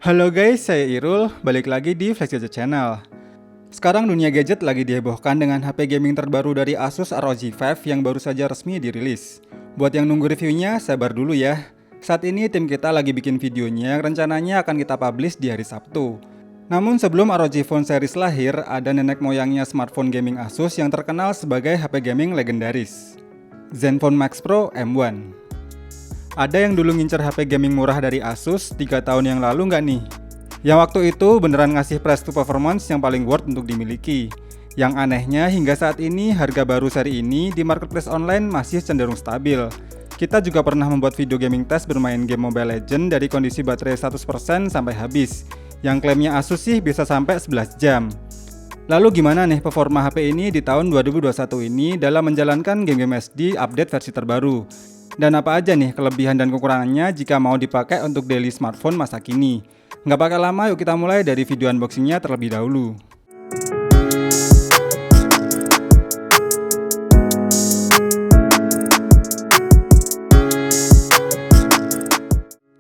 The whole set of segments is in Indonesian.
Halo guys, saya Irul, balik lagi di Flash Gadget Channel. Sekarang dunia gadget lagi dihebohkan dengan HP gaming terbaru dari Asus ROG Phone 5 yang baru saja resmi dirilis. Buat yang nunggu reviewnya, sabar dulu ya. Saat ini tim kita lagi bikin videonya yang rencananya akan kita publish di hari Sabtu. Namun sebelum ROG Phone series lahir, ada nenek moyangnya smartphone gaming Asus yang terkenal sebagai HP gaming legendaris, Zenfone Max Pro M1. Ada yang dulu ngincer HP gaming murah dari Asus 3 tahun yang lalu nggak nih? Yang waktu itu beneran ngasih price to performance yang paling worth untuk dimiliki. Yang anehnya hingga saat ini harga baru seri ini di marketplace online masih cenderung stabil. Kita juga pernah membuat video gaming test bermain game Mobile Legends dari kondisi baterai 100% sampai habis. Yang klaimnya Asus sih bisa sampai 11 jam. Lalu gimana nih performa HP ini di tahun 2021 ini dalam menjalankan game-game SD update versi terbaru? Dan apa aja nih kelebihan dan kekurangannya jika mau dipakai untuk daily smartphone masa kini? Nggak pakai lama, yuk kita mulai dari video unboxingnya terlebih dahulu.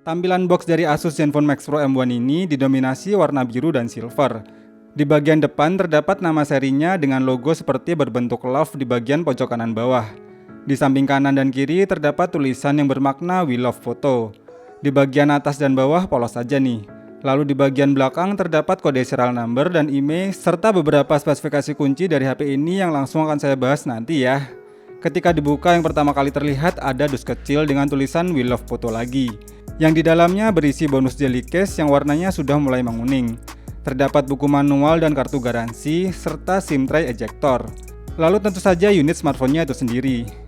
Tampilan box dari Asus Zenfone Max Pro M1 ini didominasi warna biru dan silver. Di bagian depan terdapat nama serinya dengan logo seperti berbentuk love di bagian pojok kanan bawah. Di samping kanan dan kiri terdapat tulisan yang bermakna We Love Photo. Di bagian atas dan bawah polos saja nih. Lalu di bagian belakang terdapat kode serial number dan IMEI serta beberapa spesifikasi kunci dari HP ini yang langsung akan saya bahas nanti ya. Ketika dibuka yang pertama kali terlihat ada dus kecil dengan tulisan We Love Photo lagi. Yang di dalamnya berisi bonus jelly case yang warnanya sudah mulai menguning. Terdapat buku manual dan kartu garansi serta SIM tray ejector. Lalu tentu saja unit smartphone-nya itu sendiri.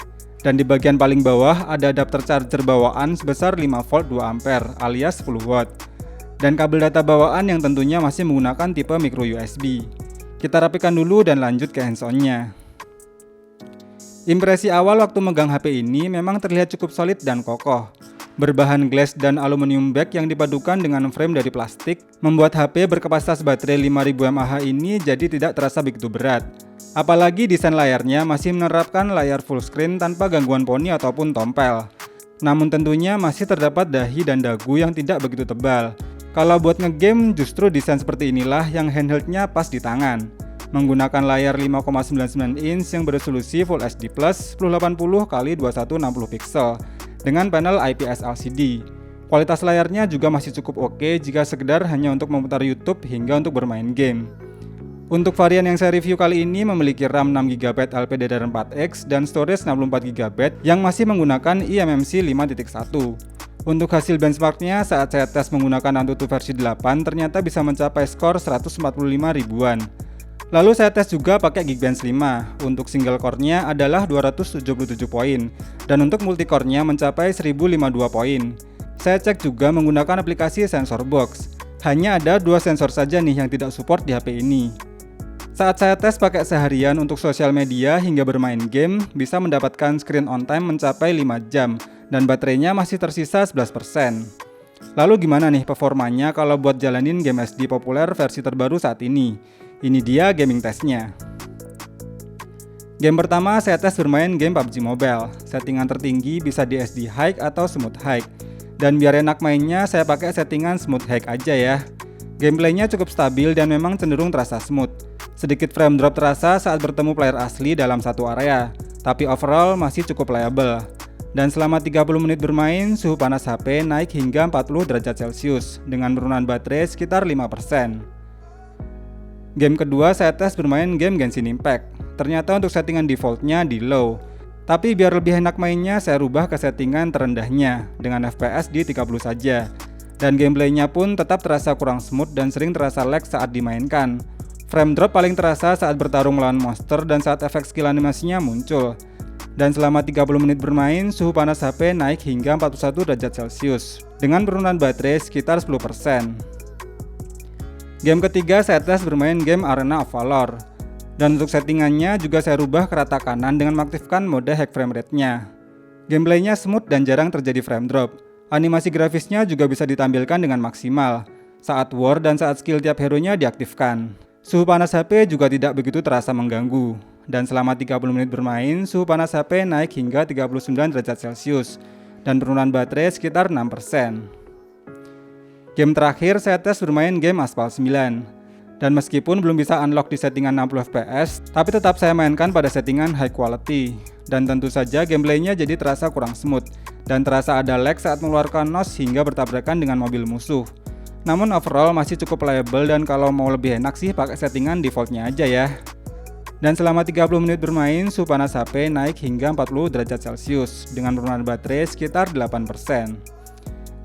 Dan di bagian paling bawah ada adapter charger bawaan sebesar 5V 2A alias 10W. Dan kabel data bawaan yang tentunya masih menggunakan tipe micro USB. Kita rapikan dulu dan lanjut ke hands-on-nya. Impresi awal waktu megang HP ini memang terlihat cukup solid dan kokoh. Berbahan glass dan aluminium back yang dipadukan dengan frame dari plastik membuat HP berkapasitas baterai 5000 mAh ini jadi tidak terasa begitu berat. Apalagi desain layarnya masih menerapkan layar full screen tanpa gangguan poni ataupun tompel. Namun tentunya masih terdapat dahi dan dagu yang tidak begitu tebal. Kalau buat ngegame justru desain seperti inilah yang handheldnya pas di tangan. Menggunakan layar 5,99 inch yang beresolusi Full HD Plus 1080x2160 pixel dengan panel IPS LCD. Kualitas layarnya juga masih cukup oke jika sekedar hanya untuk memutar YouTube hingga untuk bermain game. Untuk varian yang saya review kali ini memiliki RAM 6GB LPDDR4X dan storage 64GB yang masih menggunakan eMMC 5.1. Untuk hasil benchmarknya saat saya tes menggunakan Antutu versi 8 ternyata bisa mencapai skor 145 ribuan. Lalu saya tes juga pakai Geekbench 5. Untuk single core-nya adalah 277 poin dan untuk multicore-nya mencapai 1052 poin. Saya cek juga menggunakan aplikasi SensorBox. Hanya ada 2 sensor saja nih yang tidak support di HP ini. Saat saya tes pakai seharian untuk sosial media hingga bermain game, bisa mendapatkan screen on time mencapai 5 jam dan baterainya masih tersisa 11%. Lalu gimana nih performanya kalau buat jalanin game SD populer versi terbaru saat ini? Ini dia gaming testnya. Game pertama saya tes bermain game PUBG Mobile. Settingan tertinggi bisa di SD High atau Smooth High. Dan biar enak mainnya saya pakai settingan Smooth High aja ya. Gameplaynya cukup stabil dan memang cenderung terasa smooth. Sedikit frame drop terasa saat bertemu player asli dalam satu area, tapi overall masih cukup playable. Dan selama 30 menit bermain, suhu panas HP naik hingga 40 derajat Celcius dengan penurunan baterai sekitar 5%. Game kedua saya tes bermain game Genshin Impact. Ternyata untuk settingan defaultnya di low. Tapi biar lebih enak mainnya saya rubah ke settingan terendahnya dengan FPS di 30 saja. Dan gameplaynya pun tetap terasa kurang smooth dan sering terasa lag saat dimainkan. Frame drop paling terasa saat bertarung melawan monster dan saat efek skill animasinya muncul. Dan selama 30 menit bermain, suhu panas HP naik hingga 41 derajat Celcius dengan penurunan baterai sekitar 10%. Game ketiga saya tes bermain game Arena of Valor. Dan untuk settingannya juga saya rubah ke rata kanan dengan mengaktifkan mode hack frame rate-nya. Gameplaynya smooth dan jarang terjadi frame drop. Animasi grafisnya juga bisa ditampilkan dengan maksimal saat war dan saat skill tiap hero-nya diaktifkan. Suhu panas HP juga tidak begitu terasa mengganggu. Dan selama 30 menit bermain, suhu panas HP naik hingga 39 derajat Celcius dan penurunan baterai sekitar 6%. Game terakhir saya tes bermain game Aspal 9. Dan meskipun belum bisa unlock di settingan 60 fps, tapi tetap saya mainkan pada settingan high quality. Dan tentu saja gameplaynya jadi terasa kurang smooth, dan terasa ada lag saat mengeluarkan NOS hingga bertabrakan dengan mobil musuh. Namun overall masih cukup playable, dan kalau mau lebih enak sih pakai settingan defaultnya aja ya. Dan selama 30 menit bermain, suhu panas HP naik hingga 40 derajat Celcius dengan penurunan baterai sekitar 8%.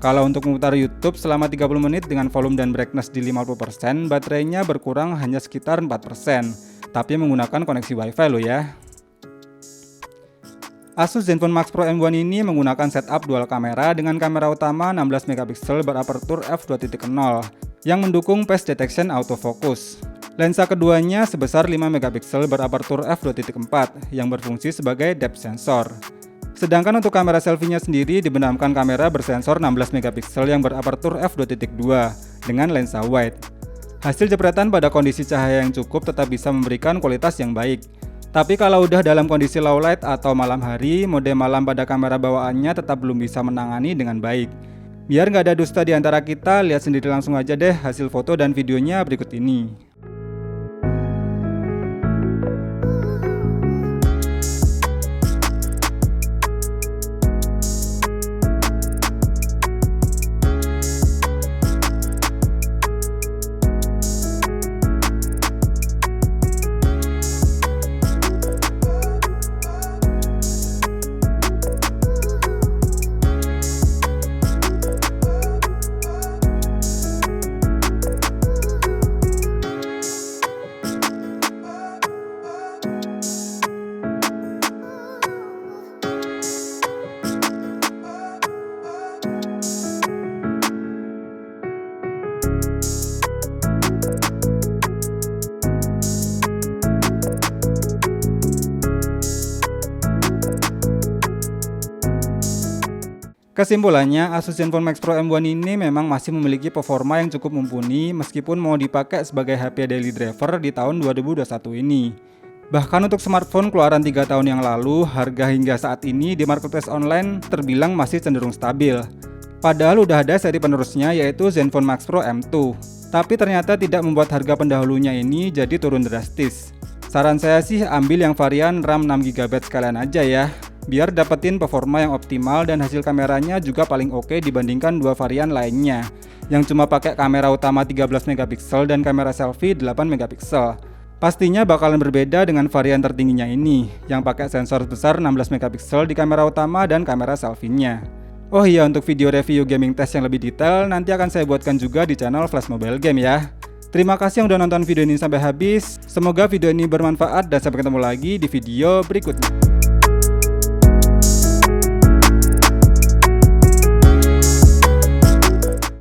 Kalau untuk memutar YouTube selama 30 menit dengan volume dan brightness di 50%, baterainya berkurang hanya sekitar 4%, tapi menggunakan koneksi WiFi loh ya. Asus Zenfone Max Pro M1 ini menggunakan setup dual kamera dengan kamera utama 16 MP berapertur f2.0 yang mendukung face detection autofocus. Lensa keduanya sebesar 5 MP berapertur f2.4 yang berfungsi sebagai depth sensor. Sedangkan untuk kamera selfie-nya sendiri dibenamkan kamera bersensor 16 MP yang berapertur f2.2 dengan lensa wide. Hasil jepretan pada kondisi cahaya yang cukup tetap bisa memberikan kualitas yang baik. Tapi kalau udah dalam kondisi low light atau malam hari, mode malam pada kamera bawaannya tetap belum bisa menangani dengan baik. Biar nggak ada dusta di antara kita, lihat sendiri langsung aja deh hasil foto dan videonya berikut ini. Kesimpulannya, Asus Zenfone Max Pro M1 ini memang masih memiliki performa yang cukup mumpuni meskipun mau dipakai sebagai HP daily driver di tahun 2021 ini. Bahkan untuk smartphone keluaran 3 tahun yang lalu, harga hingga saat ini di marketplace online terbilang masih cenderung stabil. Padahal udah ada seri penerusnya yaitu Zenfone Max Pro M2. Tapi ternyata tidak membuat harga pendahulunya ini jadi turun drastis. Saran saya sih ambil yang varian RAM 6GB sekalian aja ya. Biar dapetin performa yang optimal dan hasil kameranya juga paling oke dibandingkan dua varian lainnya yang cuma pakai kamera utama 13 MP dan kamera selfie 8 MP. Pastinya bakalan berbeda dengan varian tertingginya ini yang pakai sensor besar 16 MP di kamera utama dan kamera selfie-nya. Oh iya, untuk video review gaming test yang lebih detail nanti akan saya buatkan juga di channel Flash Mobile Game ya. Terima kasih yang udah nonton video ini sampai habis. Semoga video ini bermanfaat dan sampai ketemu lagi di video berikutnya.